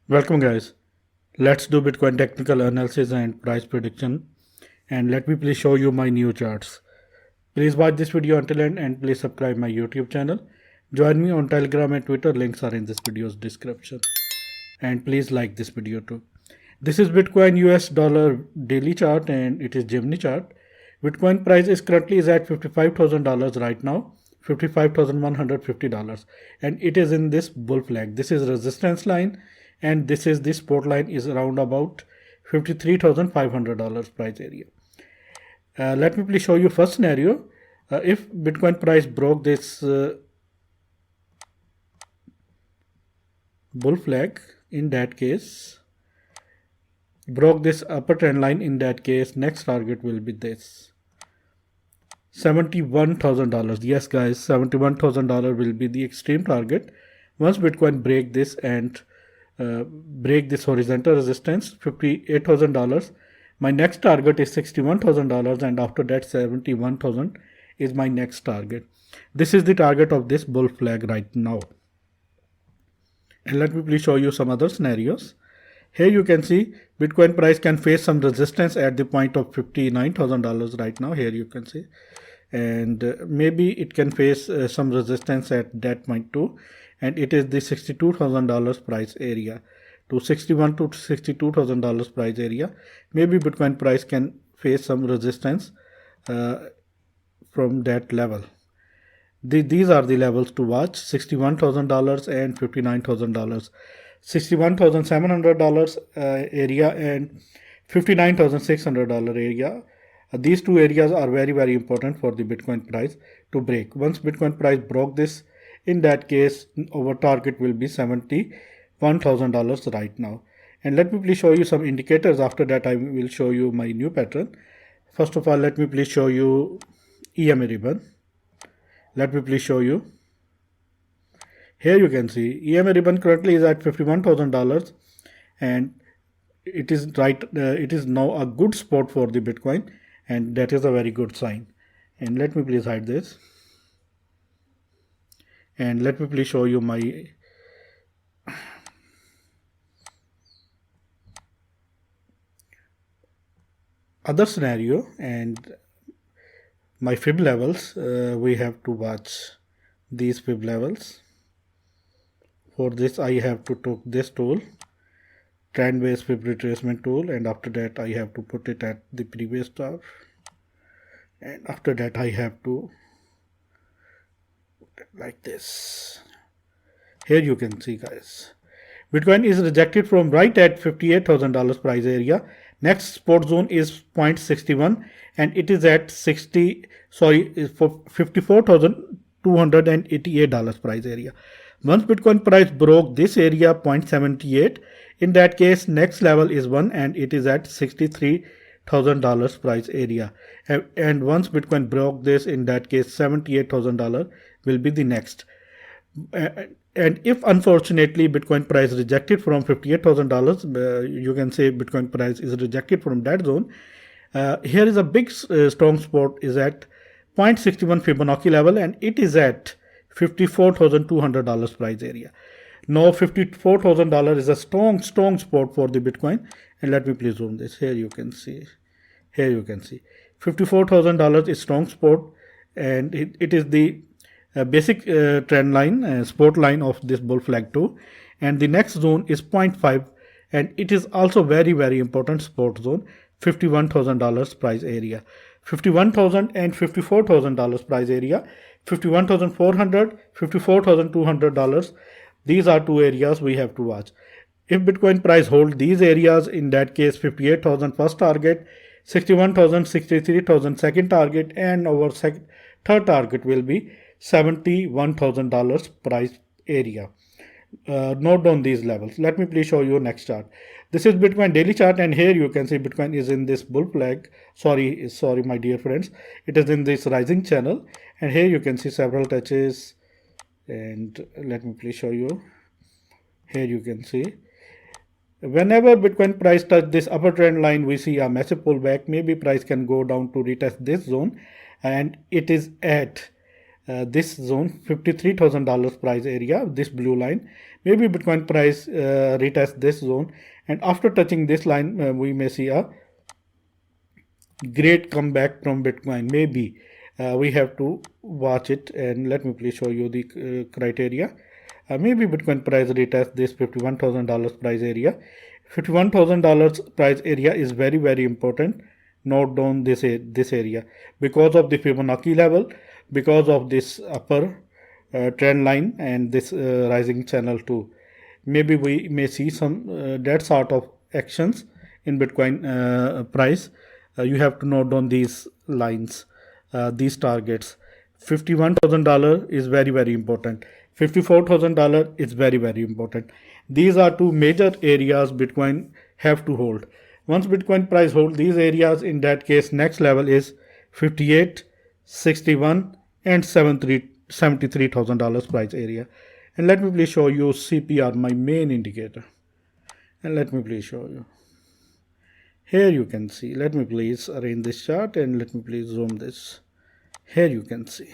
Welcome guys. Let's do Bitcoin technical analysis and price prediction. And let me please show you my new charts. Please watch this video until end and please subscribe my YouTube channel. Join me on Telegram and Twitter. Links are in this video's description. And please like this video too. This is Bitcoin US dollar daily chart and it is Gemini chart. Bitcoin price is currently is at $55,000 right now. $55,150 and it is in this bull flag. This is resistance line and this is the support line is around about $53,500 price area. Let me please show you first scenario. If Bitcoin price broke this bull flag, in that case broke this upper trend line, in that case next target will be this $71,000. Yes guys, $71,000 will be the extreme target once Bitcoin break this and break this horizontal resistance $58,000. My next target is $61,000 and after that 71,000 is my next target. This is the target of this bull flag right now. And let me please show you some other scenarios. Here you can see Bitcoin price can face some resistance at the point of $59,000 right now. Here you can see, and maybe it can face some resistance at that point too, and it is the $62,000 price area to $61,000 to $62,000 price area. Maybe Bitcoin price can face some resistance from that level. These are the levels to watch: $61,000 and $59,000. $61,700 area and $59,600 area. These two areas are very important for the Bitcoin price to break. Once Bitcoin price broke this, in that case our target will be $71,000 right now. And let me please show you some indicators. After that I will show you my new pattern. First of all, let me please show you EMA ribbon. Let me please show you. Here you can see EMA ribbon currently is at $51,000 and it is right. It is now a good spot for the Bitcoin, and that is a very good sign. And let me please hide this. And let me please show you my other scenario and my fib levels. We have to watch these fib levels. For this I have to take this tool, trend based fib retracement tool, and after that I have to put it at the previous top, and after that I have to put it like this. Here you can see guys, Bitcoin is rejected from right at $58,000 price area. Next support zone is 0.61 and it is at $54,288 price area. Once Bitcoin price broke this area 0.78, in that case next level is 1 and it is at $63,000 price area. And once Bitcoin broke this, in that case $78,000 will be the next. And if unfortunately Bitcoin price rejected from $58,000, you can say Bitcoin price is rejected from that zone. Here is a big strong support is at 0.61 Fibonacci level and it is at $54,200 price area. Now $54,000 is a strong support for the Bitcoin. And let me please zoom this. Here you can see. Here you can see $54,000 is strong support, and it is the basic trend line, support line of this bull flag too. And the next zone is 0.5 and it is also very important support zone, $51,000 price area. $51,000 and $54,000 price area. $51,400, $54,200. These are two areas we have to watch. If Bitcoin price hold these areas, in that case 58,000 first target, 61,000, 63,000 second target, and our third target will be $71,000 price area. Note down these levels. Let me please show you next chart. This is Bitcoin daily chart, and here you can see Bitcoin is in this bull flag. Sorry my dear friends, it is in this rising channel, and here you can see several touches. And let me please show you. Here you can see whenever Bitcoin price touch this upper trend line, we see a massive pullback. Maybe price can go down to retest this zone, and it is at this zone, $53,000 price area, this blue line. Maybe Bitcoin price retest this zone, and after touching this line, we may see a great comeback from Bitcoin. Maybe we have to watch it, and let me please show you the criteria. Maybe Bitcoin price retest this $51,000 price area. $51,000 price area is very, very important. Note down this area because of the Fibonacci level, because of this upper trend line and this rising channel too. Maybe we may see some that sort of actions in Bitcoin price. You have to note down these lines, these targets. $51,000 is very, very important. $54,000 is very, very important. These are two major areas Bitcoin have to hold. Once Bitcoin price hold these areas, in that case, next level is 58, 61, and $73,000 price area. And let me please show you CPR, my main indicator. And let me please show you. Here you can see. Let me please arrange this chart and let me please zoom this. Here you can see.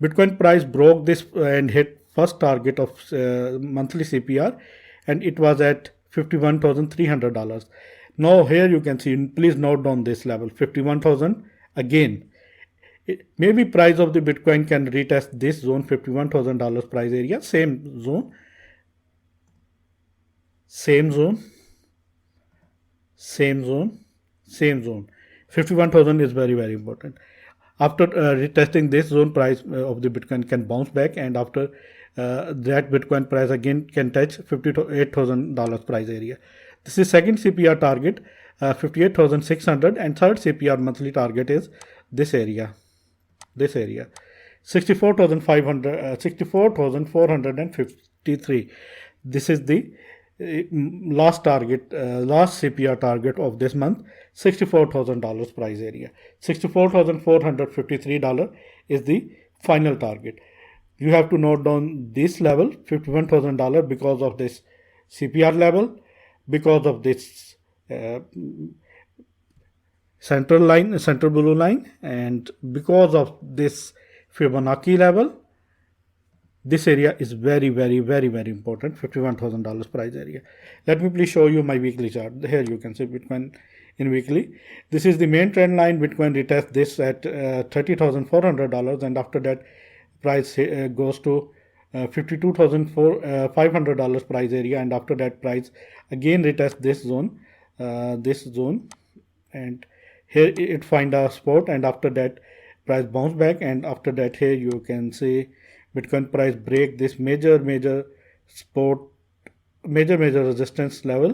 Bitcoin price broke this and hit first target of monthly CPR, and it was at $51,300. Now here you can see, please note down this level, 51,000 again. Maybe price of the Bitcoin can retest this zone, $51,000 price area, same zone, same zone, same zone, same zone. 51,000 is very, very important. After retesting this zone, price of the Bitcoin can bounce back, and after that Bitcoin price again can touch $58,000 price area. This is second CPR target, 58,600, and third CPR monthly target is this area, 64,500, 64,453. This is the last target, last CPR target of this month, $64,000 price area. $64,453 is the final target. You have to note down this level, $51,000, because of this CPR level, because of this central line, central blue line, and because of this Fibonacci level. This area is very, very, very, very important, $51,000 price area. Let me please show you my weekly chart. Here you can see Bitcoin in weekly. This is the main trend line. Bitcoin retests this at $30,400, and after that price goes to $52,500 price area, and after that price again retests this zone, and here it find a support, and after that price bounce back, and after that here you can see Bitcoin price break this major resistance level,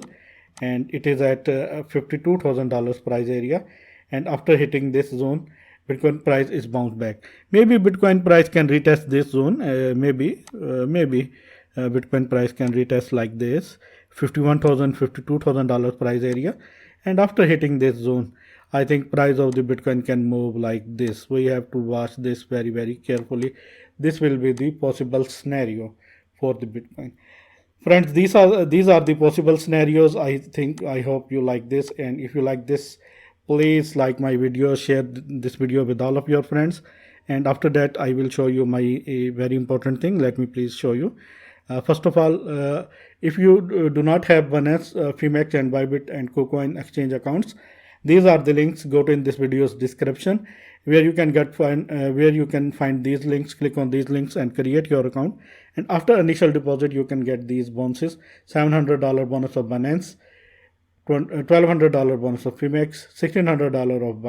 and it is at $52,000 price area, and after hitting this zone Bitcoin price is bounced back. Maybe Bitcoin price can retest this zone, maybe Bitcoin price can retest like this, $51,000, $52,000 price area, and after hitting this zone I think price of the Bitcoin can move like this. We have to watch this very, very carefully. This will be the possible scenario for the Bitcoin. Friends, these are the possible scenarios. I hope you like this, and if you like this, please like my video, share this video with all of your friends, and after that I will show you my very important thing. Let me please show you. First of all, if you do not have Binance, Phemex, and Bybit and KuCoin exchange accounts, these are the links. Go to in this video's description where you can find these links. Click on these links and create your account, and after initial deposit you can get these bonuses: $700 bonus of Binance, $1,200 bonus of Phemex, $1,600 of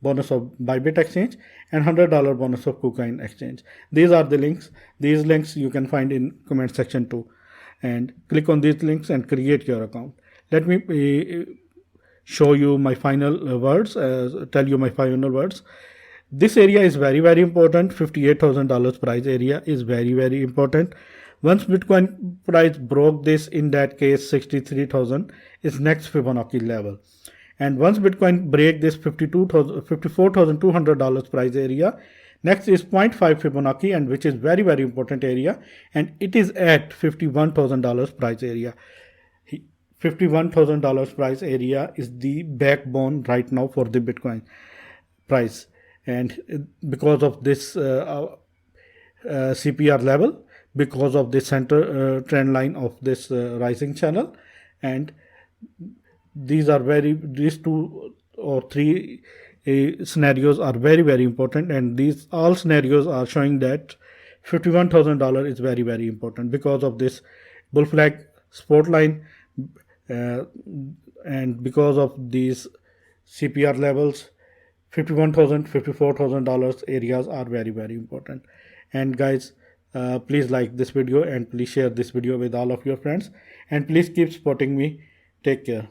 bonus of Bybit exchange, and $100 bonus of KuCoin exchange. These are the links. These links you can find in comment section too, and click on these links and create your account. Let me show you my final words, tell you my final words. This area is very, very important. $58,000 price area is very, very important. Once Bitcoin price broke this, in that case 63,000 is next Fibonacci level, and once Bitcoin break this $54,200 price area, next is 0.5 Fibonacci, and which is very, very important area, and it is at $51,000 price area. $51,000 price area is the backbone right now for the Bitcoin price. and because of this CPR level, because of the center trend line of this rising channel, and these two or three scenarios are very important, and these all scenarios are showing that $51,000 is very important because of this bull flag support line, uh, and because of these CPR levels. $51,000, $54,000 areas are very important. And guys, please like this video and please share this video with all of your friends, and please keep supporting me. Take care.